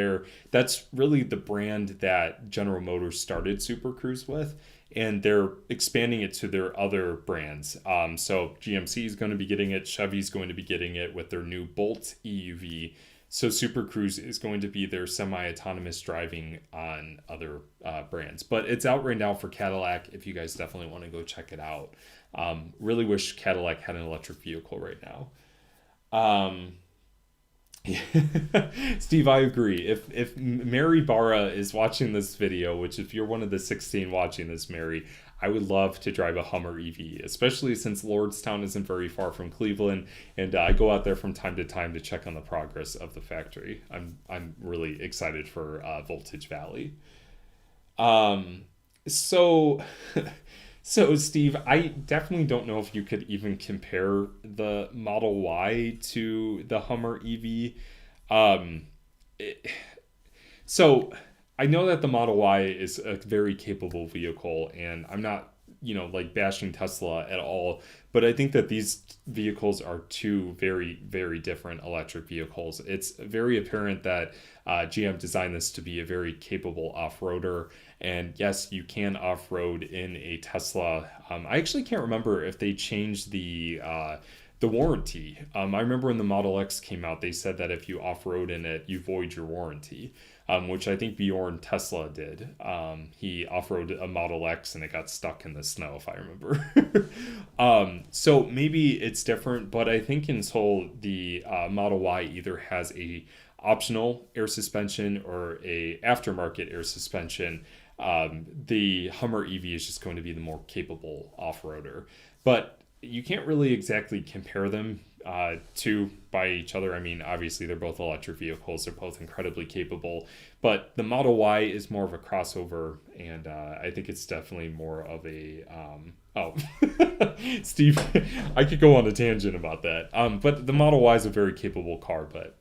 that's really the brand that General Motors started Super Cruise with, and they're expanding it to their other brands. So GMC is going to be getting it, Chevy's going to be getting it with their new Bolt EUV. So Super Cruise is going to be their semi-autonomous driving on other brands. But it's out right now for Cadillac if you guys definitely want to go check it out. Really wish Cadillac had an electric vehicle right now. Steve, I agree. If Mary Barra is watching this video, which if you're one of the 16 watching this, Mary, I would love to drive a Hummer EV, especially since Lordstown isn't very far from Cleveland, and I go out there from time to time to check on the progress of the factory. I'm really excited for Voltage Valley. So Steve, I definitely don't know if you could even compare the Model Y to the Hummer EV. So I know that the Model Y is a very capable vehicle, and I'm not, like bashing Tesla at all, but I think that these vehicles are two very, very different electric vehicles. It's very apparent that GM designed this to be a very capable off-roader, and yes, you can off-road in a Tesla. I actually can't remember if they changed the warranty. I remember when the Model X came out, they said that if you off-road in it, you void your warranty, which I think Bjorn Tesla did. He off-roaded a Model X and it got stuck in the snow, if I remember. So maybe it's different, but I think until the Model Y either has a optional air suspension or a aftermarket air suspension, the Hummer EV is just going to be the more capable off-roader. But you can't really exactly compare them by each other. I mean, obviously they're both electric vehicles. They're both incredibly capable, but the Model Y is more of a crossover, and I think it's definitely more of a Steve, I could go on a tangent about that. But the Model Y is a very capable car, but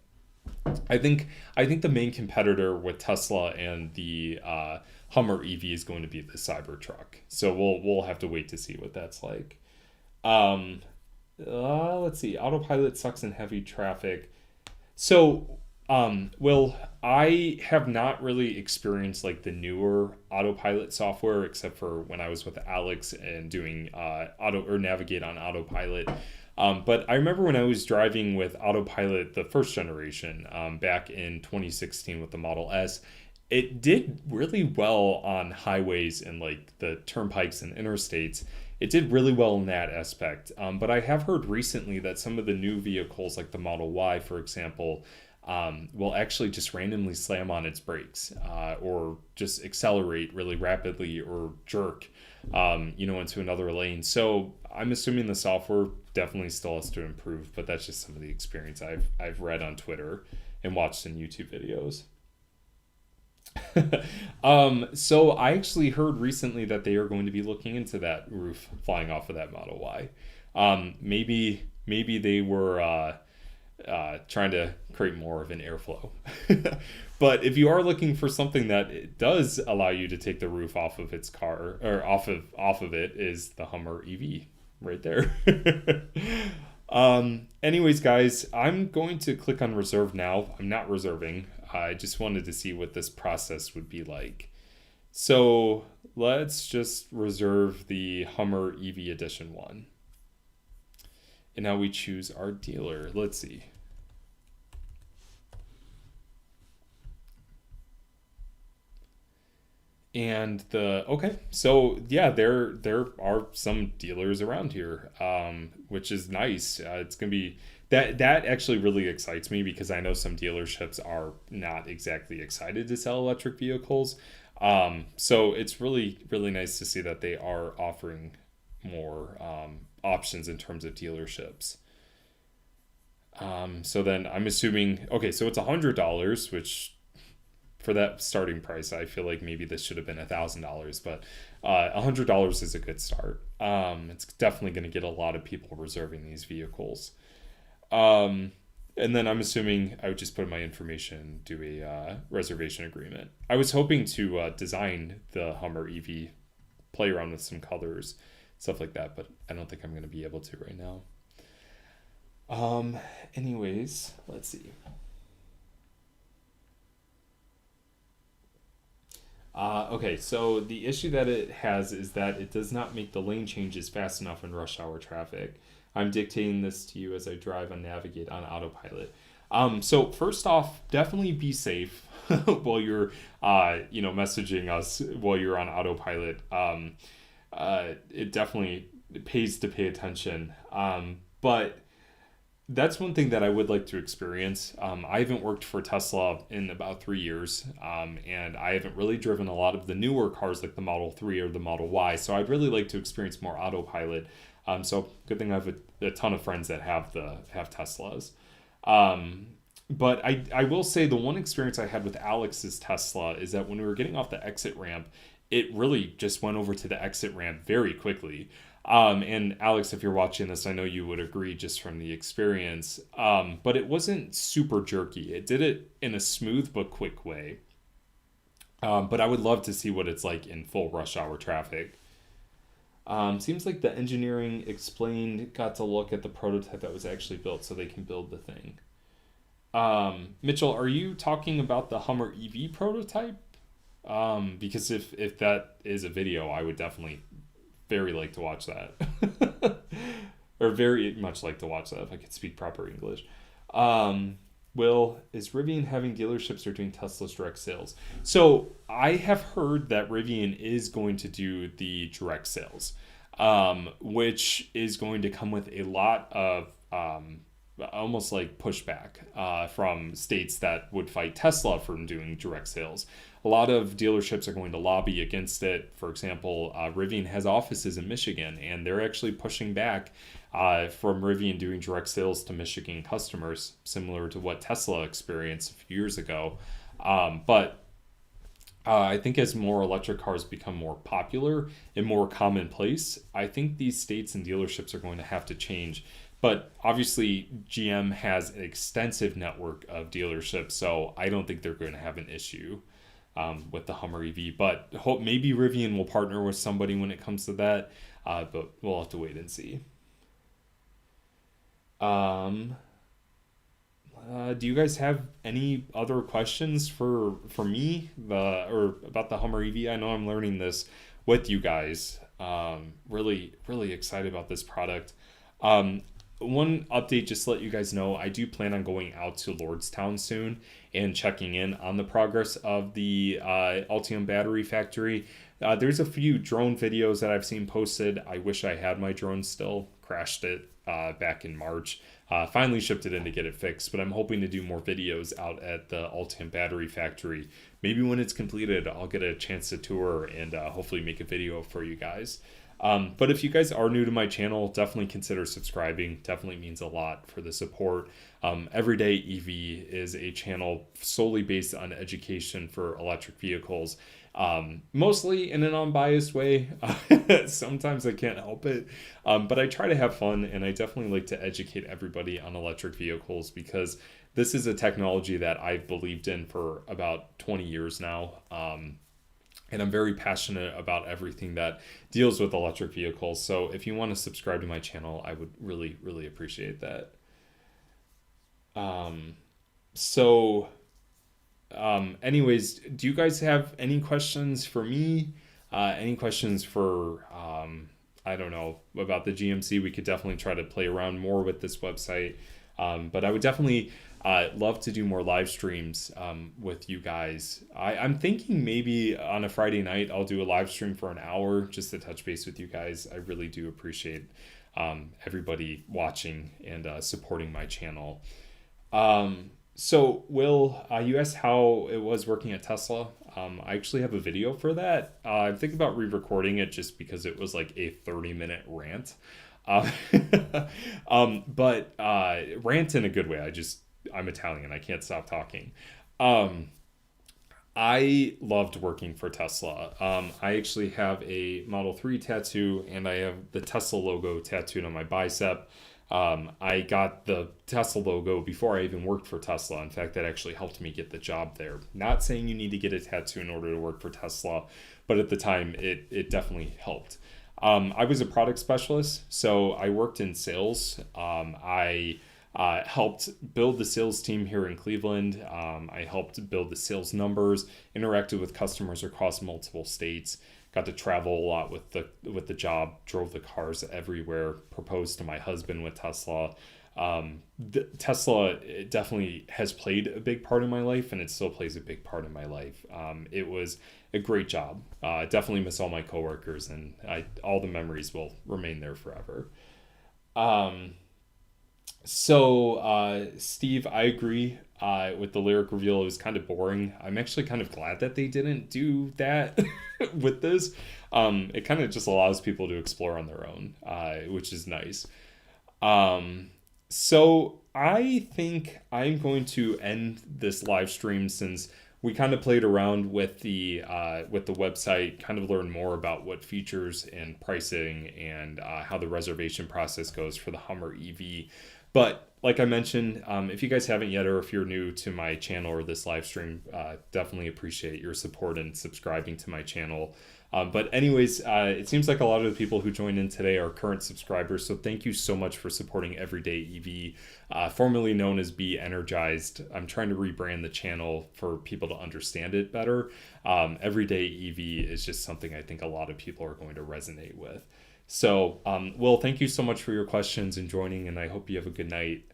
I think the main competitor with Tesla and the Hummer EV is going to be the Cybertruck. So we'll have to wait to see what that's like. Let's see. Autopilot sucks in heavy traffic. So, Will, I have not really experienced like the newer Autopilot software, except for when I was with Alex and doing Navigate on Autopilot. But I remember when I was driving with Autopilot, the first generation, back in 2016 with the Model S, it did really well on highways and like the turnpikes and interstates. It did really well in that aspect. But I have heard recently that some of the new vehicles, like the Model Y, for example, will actually just randomly slam on its brakes or just accelerate really rapidly or jerk, into another lane. So I'm assuming the software definitely still has to improve, but that's just some of the experience I've read on Twitter and watched in YouTube videos. So I actually heard recently that they are going to be looking into that roof flying off of that Model Y. Maybe they were trying to create more of an airflow. But if you are looking for something that it does allow you to take the roof off of its car or off of it, is the Hummer EV right there. Anyways, guys, I'm going to click on reserve now. I'm not reserving. I just wanted to see what this process would be like. So let's just reserve the Hummer EV Edition 1. And now we choose our dealer. Let's see. And so yeah, there are some dealers around here, which is nice. It's gonna be that actually really excites me because I know some dealerships are not exactly excited to sell electric vehicles. So it's really nice to see that they are offering more options in terms of dealerships. So then I'm assuming, okay, so it's $100, which for that starting price, I feel like maybe this should have been $1,000, but $100 is a good start. It's definitely going to get a lot of people reserving these vehicles. And then I'm assuming I would just put my information, do a reservation agreement. I was hoping to design the Hummer EV, play around with some colors, stuff like that, but I don't think I'm going to be able to right now. Anyways, let's see. Okay, so the issue that it has is that it does not make the lane changes fast enough in rush hour traffic. I'm dictating this to you as I drive and navigate on Autopilot. So first off, definitely be safe while you're, messaging us while you're on Autopilot. It definitely pays to pay attention. But that's one thing that I would like to experience. I haven't worked for Tesla in about 3 years, and I haven't really driven a lot of the newer cars like the Model 3 or the Model Y, so I'd really like to experience more Autopilot. So good thing I have a ton of friends that have Teslas. But I will say the one experience I had with Alex's Tesla is that when we were getting off the exit ramp, it really just went over to the exit ramp very quickly. And Alex, if you're watching this, I know you would agree just from the experience. But it wasn't super jerky. It did it in a smooth but quick way. But I would love to see what it's like in full rush hour traffic. Seems like the engineering explained got to look at the prototype that was actually built so they can build the thing. Mitchell, are you talking about the Hummer EV prototype? Because if that is a video, I would definitely very like to watch that. Or very much like to watch that if I could speak proper English. Will, is Rivian having dealerships or doing Tesla's direct sales? So I have heard that Rivian is going to do the direct sales, which is going to come with a lot of almost like pushback from states that would fight Tesla from doing direct sales. A lot of dealerships are going to lobby against it. For example, Rivian has offices in Michigan, and they're actually pushing back from Rivian doing direct sales to Michigan customers, similar to what Tesla experienced a few years ago. But I think as more electric cars become more popular and more commonplace, I think these states and dealerships are going to have to change. But obviously, GM has an extensive network of dealerships, so I don't think they're going to have an issue with the Hummer EV. But maybe Rivian will partner with somebody when it comes to that, but we'll have to wait and see. Do you guys have any other questions for me or about the Hummer EV? I know I'm learning this with you guys. Really excited about this product. One update, just to let you guys know, I do plan on going out to Lordstown soon and checking in on the progress of the Ultium battery factory. There's a few drone videos that I've seen posted. I wish I had my drone still. Crashed it back in March. Finally shipped it in to get it fixed, but I'm hoping to do more videos out at the Ultium battery factory. Maybe when it's completed, I'll get a chance to tour and hopefully make a video for you guys. But if you guys are new to my channel, definitely consider subscribing. Definitely means a lot for the support. Everyday EV is a channel solely based on education for electric vehicles, mostly in an unbiased way. Sometimes I can't help it, but I try to have fun, and I definitely like to educate everybody on electric vehicles because this is a technology that I've believed in for about 20 years now. And I'm very passionate about everything that deals with electric vehicles. So if you want to subscribe to my channel, I would really appreciate that. Anyways, do you guys have any questions for me? Any questions for, I don't know, about the GMC? We could definitely try to play around more with this website. But I would definitely Love to do more live streams with you guys. I'm thinking maybe on a Friday night I'll do a live stream for an hour just to touch base with you guys. I really do appreciate everybody watching and supporting my channel. So Will, you asked how it was working at Tesla. I actually have a video for that. I'm thinking about re-recording it just because it was like a 30-minute rant. But rant in a good way. I'm Italian. I can't stop talking. I loved working for Tesla. I actually have a Model 3 tattoo, and I have the Tesla logo tattooed on my bicep. I got the Tesla logo before I even worked for Tesla. In fact, that actually helped me get the job there. Not saying you need to get a tattoo in order to work for Tesla, but at the time, it definitely helped. I was a product specialist, so I worked in sales. I helped build the sales team here in Cleveland. I helped build the sales numbers, interacted with customers across multiple states, got to travel a lot with the job, drove the cars everywhere, proposed to my husband with Tesla. Tesla definitely has played a big part in my life, and it still plays a big part in my life. It was a great job. Definitely miss all my coworkers, and all the memories will remain there forever. So, Steve, I agree with the lyric reveal. It was kind of boring. I'm actually kind of glad that they didn't do that with this. It kind of just allows people to explore on their own, which is nice. So I think I'm going to end this live stream since we kind of played around with the website, kind of learned more about what features and pricing and how the reservation process goes for the Hummer EV. But like I mentioned, if you guys haven't yet, or if you're new to my channel or this live stream, definitely appreciate your support and subscribing to my channel. But anyways, it seems like a lot of the people who joined in today are current subscribers. So thank you so much for supporting Everyday EV, formerly known as Be Energized. I'm trying to rebrand the channel for people to understand it better. Everyday EV is just something I think a lot of people are going to resonate with. So, Will, thank you so much for your questions and joining, and I hope you have a good night.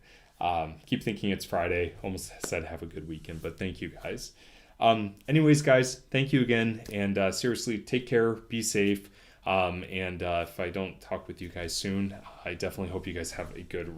Keep thinking it's Friday. Almost said have a good weekend, but thank you guys. Anyways, guys, thank you again, and seriously, take care, be safe, and if I don't talk with you guys soon, I definitely hope you guys have a good rest